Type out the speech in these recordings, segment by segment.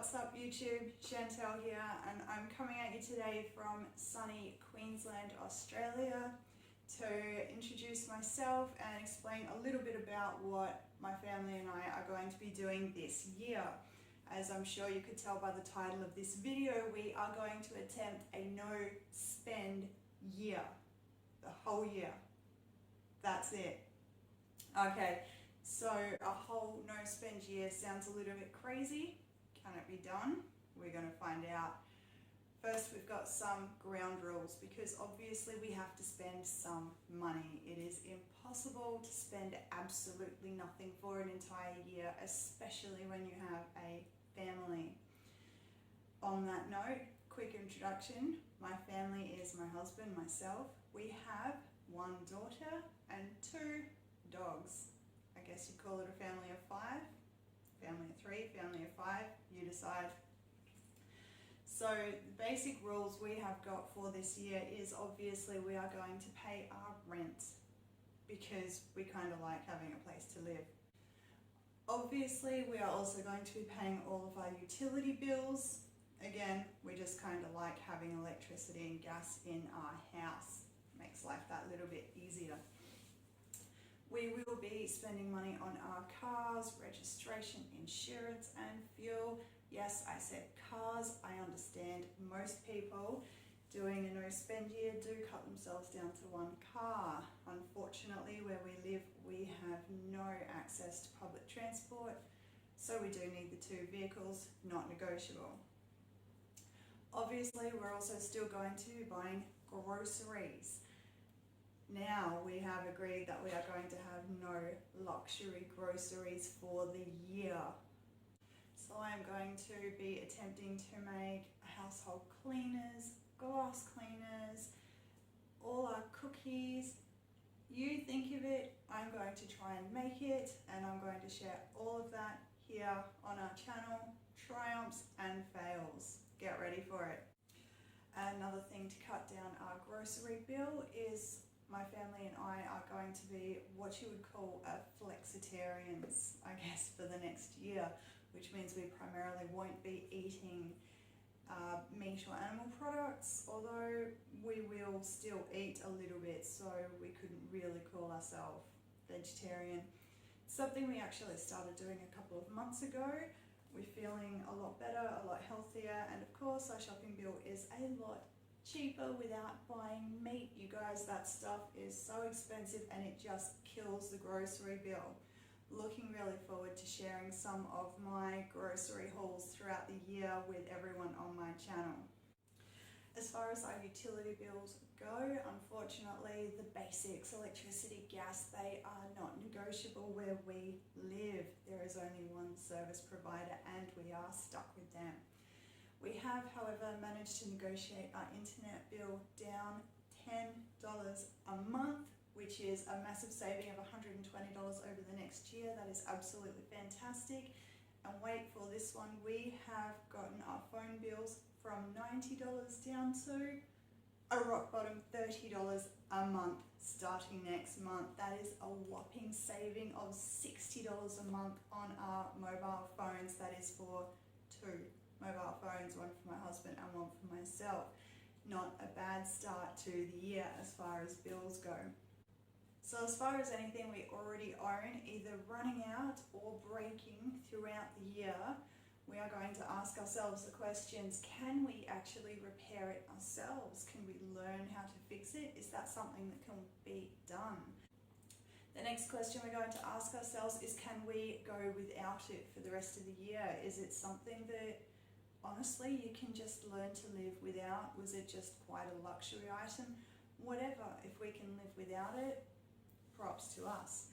What's up YouTube, Chantel here, and I'm coming at you today from sunny Queensland, Australia to introduce myself and explain a little bit about what my family and I are going to be doing this year. As I'm sure you could tell by the title of this video, we are going to attempt a no spend year, the whole year. That's it. Okay, so a whole no spend year sounds a little bit crazy. Can it be done? We're going to find out. First, we've got some ground rules because obviously we have to spend some money. It is impossible to spend absolutely nothing for an entire year, especially when you have a family. On that note, quick introduction. My family is my husband, myself. We have one daughter and 2 dogs. I guess you'd call it a family of 5. Family of 3, family of 5, you decide. So the basic rules we have got for this year is obviously we are going to pay our rent because we kind of like having a place to live. Obviously we are also going to be paying all of our utility bills. Again, we just kind of like having electricity and gas in our house. Makes life that little bit easier. We will be spending money on our cars, registration, insurance and fuel. Yes, I said cars. I understand most people doing a no spend year do cut themselves down to one car. Unfortunately, where we live, we have no access to public transport, so we do need the 2 vehicles, not negotiable. Obviously, we're also still going to be buying groceries. Now we have agreed that we are going to have no luxury groceries for the year. So I am going to be attempting to make household cleaners, glass cleaners, all our cookies. You think of it, I'm going to try and make it, and I'm going to share all of that here on our channel, triumphs and fails. Get ready for it. Another thing to cut down our grocery bill is my family and I are going to be what you would call a flexitarians, I guess, for the next year, which means we primarily won't be eating meat or animal products, although we will still eat a little bit, so we couldn't really call ourselves vegetarian. It's something we actually started doing a couple of months ago. We're feeling a lot better, a lot healthier, and of course our shopping bill is a lot cheaper without buying meat. You guys, that stuff is so expensive and it just kills the grocery bill. Looking really forward to sharing some of my grocery hauls throughout the year with everyone on my channel. As far as our utility bills go, unfortunately the basics, electricity, gas, they are not negotiable where we live. There is only one service provider and we are stuck with them. We have, however, managed to negotiate our internet bill down $10 a month, which is a massive saving of $120 over the next year. That is absolutely fantastic. And wait for this one, we have gotten our phone bills from $90 down to a rock bottom $30 a month starting next month. That is a whopping saving of $60 a month on our mobile phones. That is for 2 mobile phones, one for my husband and one for myself. Not a bad start to the year as far as bills go. So as far as anything we already own, either running out or breaking throughout the year, we are going to ask ourselves the questions, can we actually repair it ourselves? Can we learn how to fix it? Is that something that can be done? The next question we're going to ask ourselves is, can we go without it for the rest of the year? Is it something that honestly you can just learn to live without? Was it just quite a luxury item? Whatever, if we can live without it, props to us.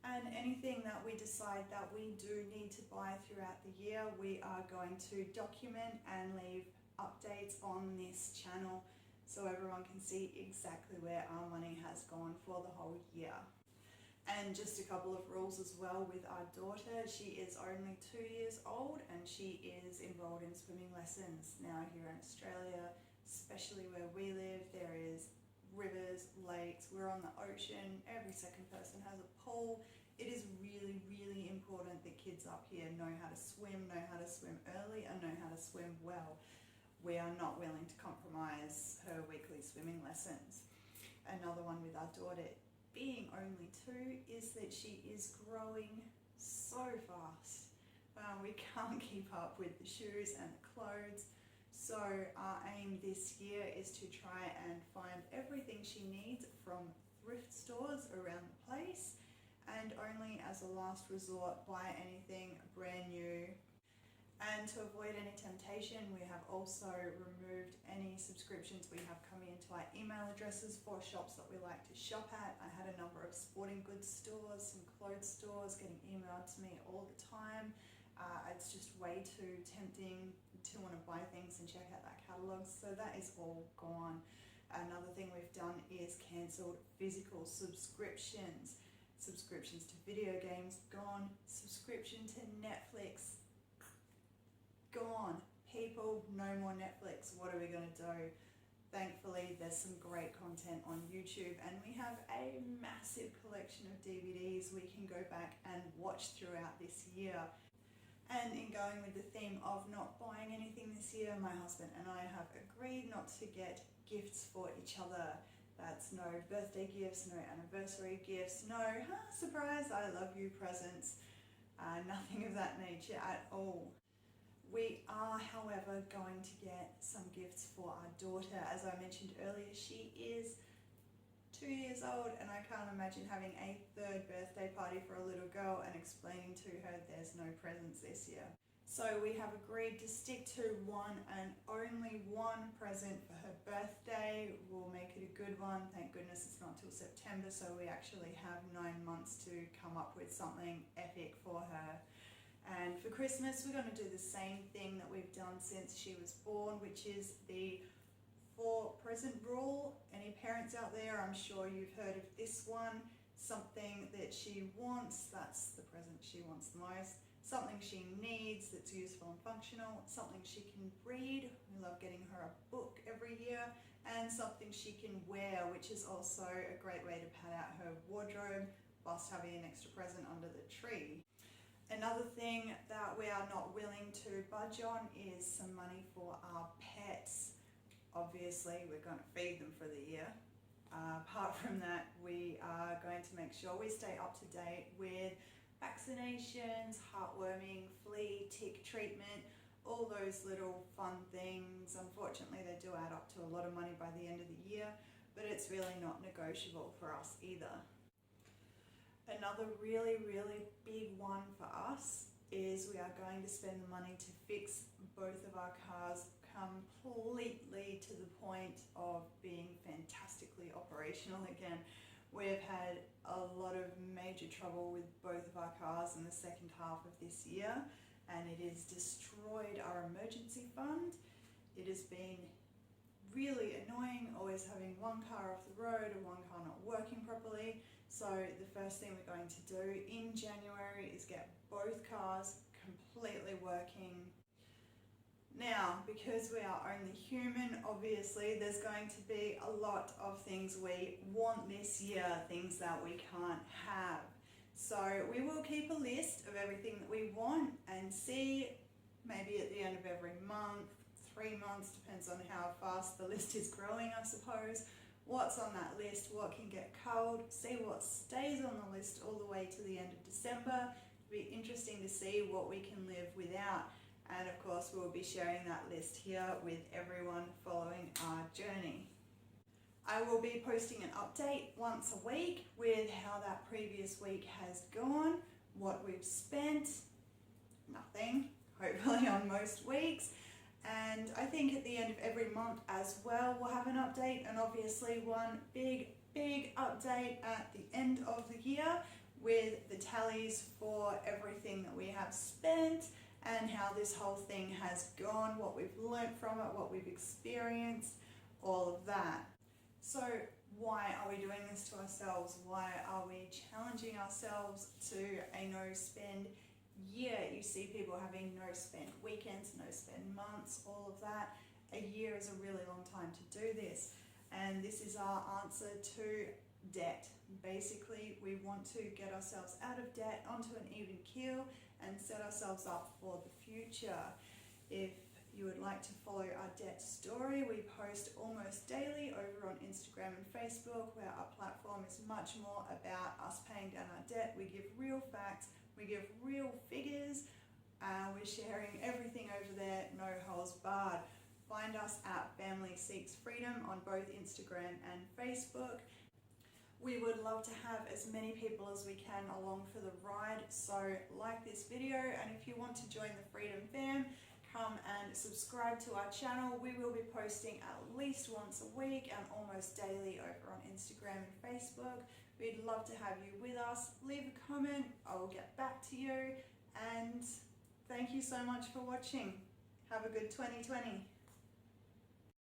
And anything that we decide that we do need to buy throughout the year, we are going to document and leave updates on this channel so everyone can see exactly where our money has gone for the whole year. And just a couple of rules as well with our daughter. She is only 2 years old and she is enrolled in swimming lessons. Now here in Australia, especially where we live, there is rivers, lakes, we're on the ocean, every second person has a pool. It is really, really important that kids up here know how to swim early, and know how to swim well. We are not willing to compromise her weekly swimming lessons. Another one with our daughter being only 2 is that she is growing so fast. We can't keep up with the shoes and the clothes. So our aim this year is to try and find everything she needs from thrift stores around the place, and only as a last resort buy anything brand new. And to avoid any temptation, we have also removed any subscriptions we have coming into our email addresses for shops that we like to shop at. I had a number of sporting goods stores, some clothes stores getting emailed to me all the time. It's just way too tempting to want to buy things and check out that catalogue, so that is all gone. Another thing we've done is cancelled physical subscriptions. Subscriptions to video games, gone. Subscription to Netflix, gone. People, no more Netflix. What are we going to do? Thankfully, there's some great content on YouTube, and we have a massive collection of DVDs we can go back and watch throughout this year. And in going with the theme of not buying anything this year, my husband and I have agreed not to get gifts for each other. That's no birthday gifts, no anniversary gifts, no surprise, I love you presents, nothing of that nature at all. We are, however, going to get some gifts for our daughter. As I mentioned earlier, she is 2 years old, and I can't imagine having a 3rd birthday party for a little girl and explaining to her there's no presents this year. So we have agreed to stick to one and only one present for her birthday. We'll make it a good one. Thank goodness it's not till September, so we actually have 9 months to come up with something epic for her. And for Christmas, we're going to do the same thing that we've done since she was born, which is the 4-present rule. Any parents out there, I'm sure you've heard of this one. Something that she wants, that's the present she wants the most. Something she needs that's useful and functional. Something she can read. We love getting her a book every year. And something she can wear, which is also a great way to pad out her wardrobe whilst having an extra present under the tree. Another thing that we are not willing to budge on is some money for our pets. Obviously, we're going to feed them for the year. Apart from that, we are going to make sure we stay up to date with vaccinations, heartworming, flea, tick treatment, all those little fun things. Unfortunately, they do add up to a lot of money by the end of the year, but it's really not negotiable for us either. Another really, really big one for us is we are going to spend the money to fix both of our cars completely to the point of being fantastically operational again. We've had a lot of major trouble with both of our cars in the second half of this year, and it has destroyed our emergency fund. It has been really annoying always having one car off the road or one car not working properly. So the first thing we're going to do in January is get both cars completely working. Now, because we are only human, obviously there's going to be a lot of things we want this year, things that we can't have. So we will keep a list of everything that we want and see, maybe at the end of every month, 3 months, depends on how fast the list is growing, I suppose, what's on that list, what can get culled, see what stays on the list all the way to the end of December. It'll be interesting to see what we can live without. And of course, we'll be sharing that list here with everyone following our journey. I will be posting an update once a week with how that previous week has gone, what we've spent, nothing, hopefully on most weeks. And I think at the end of every month as well, we'll have an update, and obviously one big update at the end of the year with the tallies for everything that we have spent and how this whole thing has gone, what we've learnt from it, what we've experienced, all of that. So why are we doing this to ourselves? Why are we challenging ourselves to a no-spend year? You see people having no-spend weekends, no-spend months, all of that. A year is a really long time to do this. And this is our answer to debt. Basically, we want to get ourselves out of debt, onto an even keel, and set ourselves up for the future. If you would like to follow our debt story, we post almost daily over on Instagram and Facebook, where our platform is much more about us paying down our debt. We give real facts, we give real figures, we're sharing everything over there, no holds barred. Find us at Family Seeks Freedom on both Instagram and Facebook. We would love to have as many people as we can along for the ride, so like this video, and if you want to join the Freedom Fam, come and subscribe to our channel. We will be posting at least once a week and almost daily over on Instagram and Facebook. We'd love to have you with us. Leave a comment, I will get back to you, and thank you so much for watching. Have a good 2020.